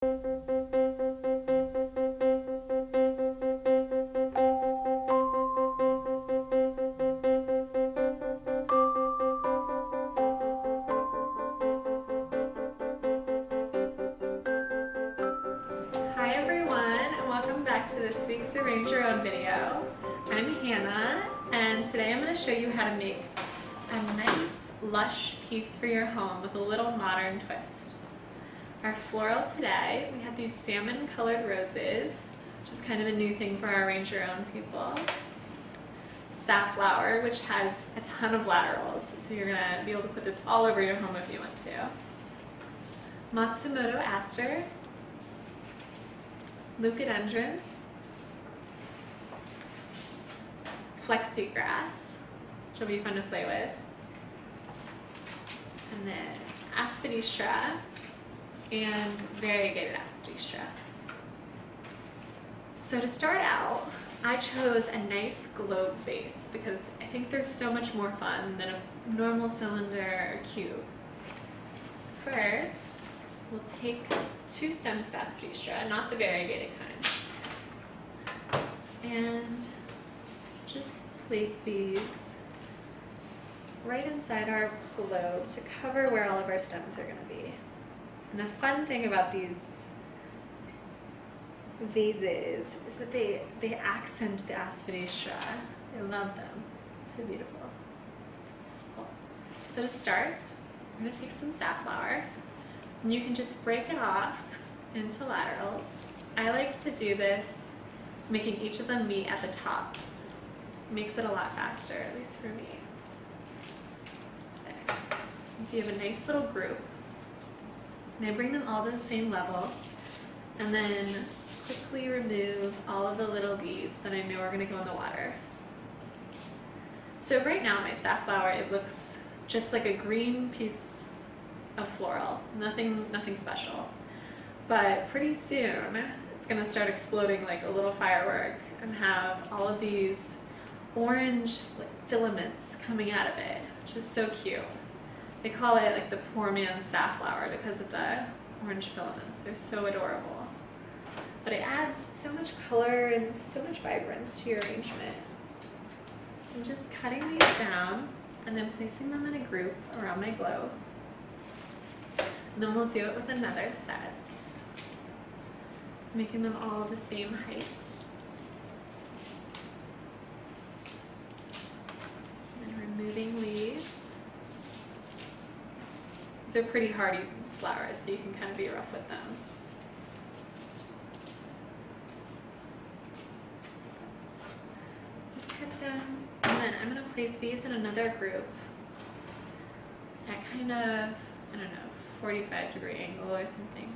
Hi everyone, and welcome back to this week's Arrange Your Own video. I'm Hannah, and today I'm going to show you how to make a nice lush piece for your home with a little modern twist. Our floral today, we have these salmon colored roses, which is kind of a new thing for our Arrange Your Own people. Safflower, which has a ton of laterals, so you're going to be able to put this all over your home if you want to. Matsumoto aster, leucadendron, flexi grass, which will be fun to play with, and then aster and variegated aster. So to start out, I chose a nice globe vase because I think they're so much more fun than a normal cylinder or cube. First, we'll take 2 stems of aster, not the variegated kind, and just place these right inside our globe to cover where all of our stems are going to be. And the fun thing about these vases is that they accent the aster. I love them. So beautiful. Cool. So to start, I'm going to take some safflower. And you can just break it off into laterals. I like to do this making each of them meet at the tops. It makes it a lot faster, at least for me. Okay. So you have a nice little group. And I bring them all to the same level, and then quickly remove all of the little leaves that I know are going to go in the water. So right now my safflower, it looks just like a green piece of floral, nothing special. But pretty soon it's going to start exploding like a little firework and have all of these orange filaments coming out of it, which is so cute. They call it like the poor man's safflower because of the orange filaments. They're so adorable. But it adds so much color and so much vibrance to your arrangement. So I'm just cutting these down and then placing them in a group around my globe. And then we'll do it with another set. So making them all the same height. And removing leaves. These are pretty hardy flowers, so you can kind of be rough with them. Just cut them. And then I'm going to place these in another group at kind of, I don't know, 45-degree angle or something.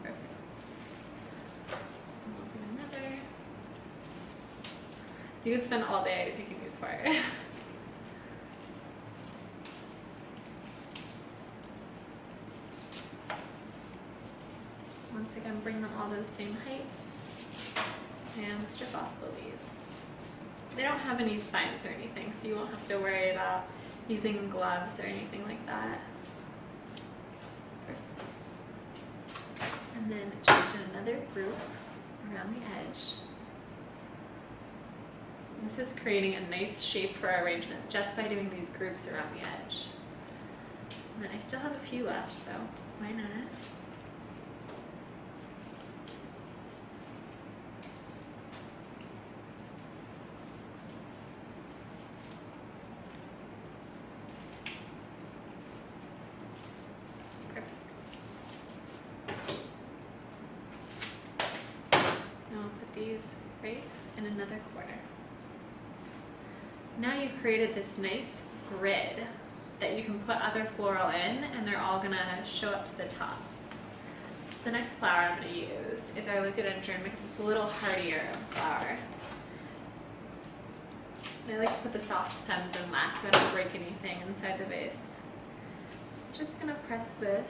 Perfect. And we'll do another. You could spend all day taking these apart. Once again, bring them all to the same height and strip off the leaves. They don't have any spines or anything, so you won't have to worry about using gloves or anything like that. And then just another group around the edge. This is creating a nice shape for our arrangement just by doing these groups around the edge. And then I still have a few left, so why not? These right in another corner. Now you've created this nice grid that you can put other floral in, and they're all going to show up to the top. So the next flower I'm going to use is our leucadendron because it's a little hardier flower. And I like to put the soft stems in last so I don't break anything inside the vase. Just going to press this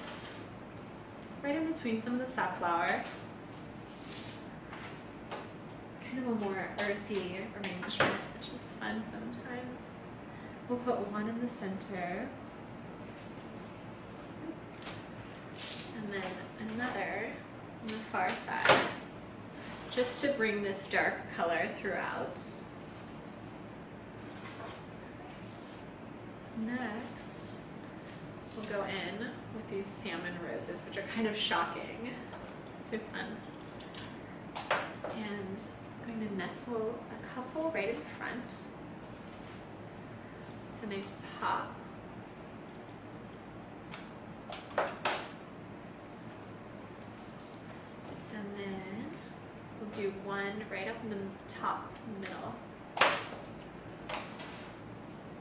right in between some of the safflower. Kind of a more earthy arrangement, which is fun sometimes. We'll put one in the center, and then another in the far side, just to bring this dark color throughout. Next, we'll go in with these salmon roses, which are kind of shocking. So fun. And I'm going to nestle a couple right in front. It's a nice pop. And then we'll do one right up in the top, middle.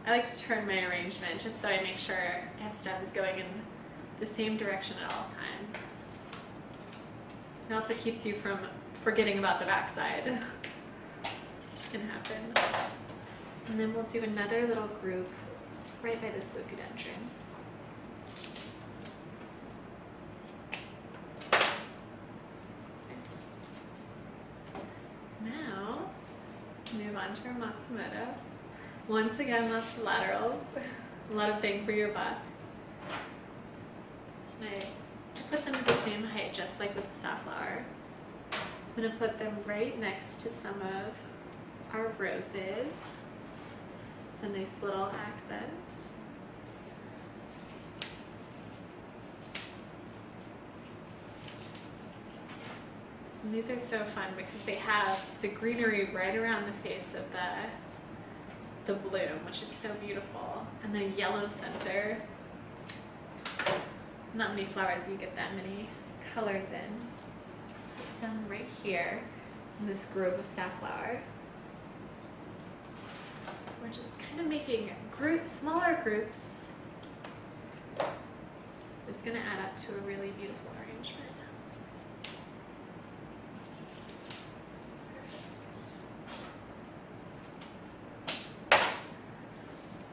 I like to turn my arrangement just so I make sure I have stuff is going in the same direction at all times. It also keeps you from forgetting about the backside, which can happen. And then we'll do another little group right by this leucadendron. Now, move on to our matsumoto. Once again, lots of laterals, a lot of bang for your buck. And I put them at the same height, just like with the safflower. I'm going to put them right next to some of our roses. It's a nice little accent. And these are so fun because they have the greenery right around the face of the bloom, which is so beautiful, and the yellow center. Not many flowers you get that many colors in. Some right here in this grove of safflower. We're just kind of making smaller groups. It's going to add up to a really beautiful arrangement.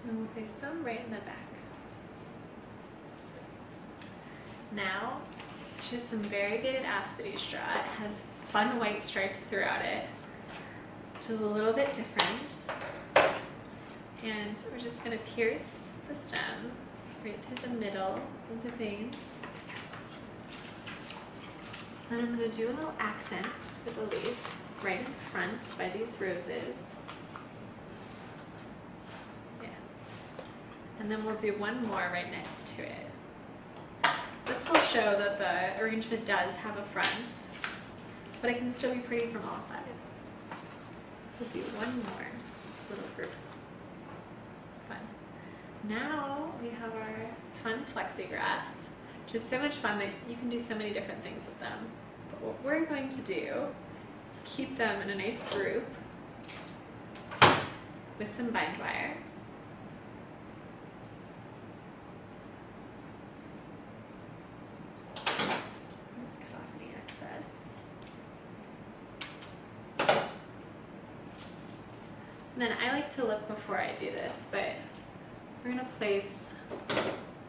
And we'll place some right in the back. Now, choose some variegated aspidie straw. It has fun white stripes throughout it, which is a little bit different. And we're just going to pierce the stem right through the middle of the veins. Then I'm going to do a little accent with a leaf right in front by these roses. Yeah. And then we'll do one more right next to it. This will show that the arrangement does have a front, but it can still be pretty from all sides. We'll do one more little group. Fun. Now we have our fun flexi grass, which is so much fun that you can do so many different things with them. But what we're going to do is keep them in a nice group with some bind wire. And then I like to look before I do this, but we're going to place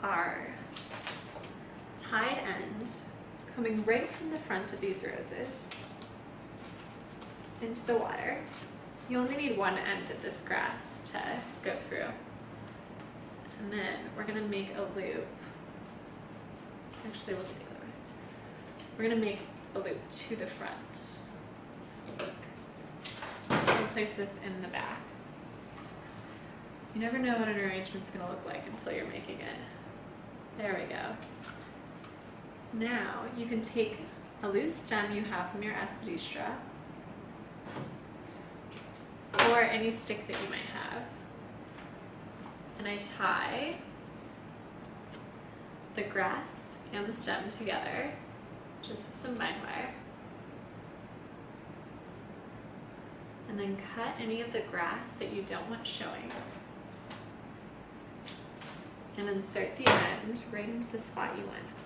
our tied end coming right from the front of these roses into the water. You only need one end of this grass to go through. And then we're going to make a loop. Actually, we'll do the other way. We're going to make a loop to the front. Place this in the back. You never know what an arrangement's going to look like until you're making it. There we go. Now you can take a loose stem you have from your aspidie straw, or any stick that you might have, and I tie the grass and the stem together just with some bind wire. And then cut any of the grass that you don't want showing. And insert the end right into the spot you want.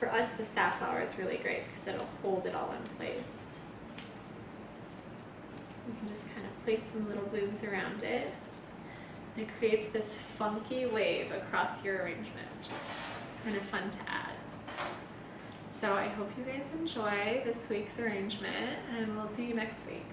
For us, the safflower is really great because it'll hold it all in place. You can just kind of place some little blooms around it. And it creates this funky wave across your arrangement, which is kind of fun to add. So I hope you guys enjoy this week's arrangement, and we'll see you next week.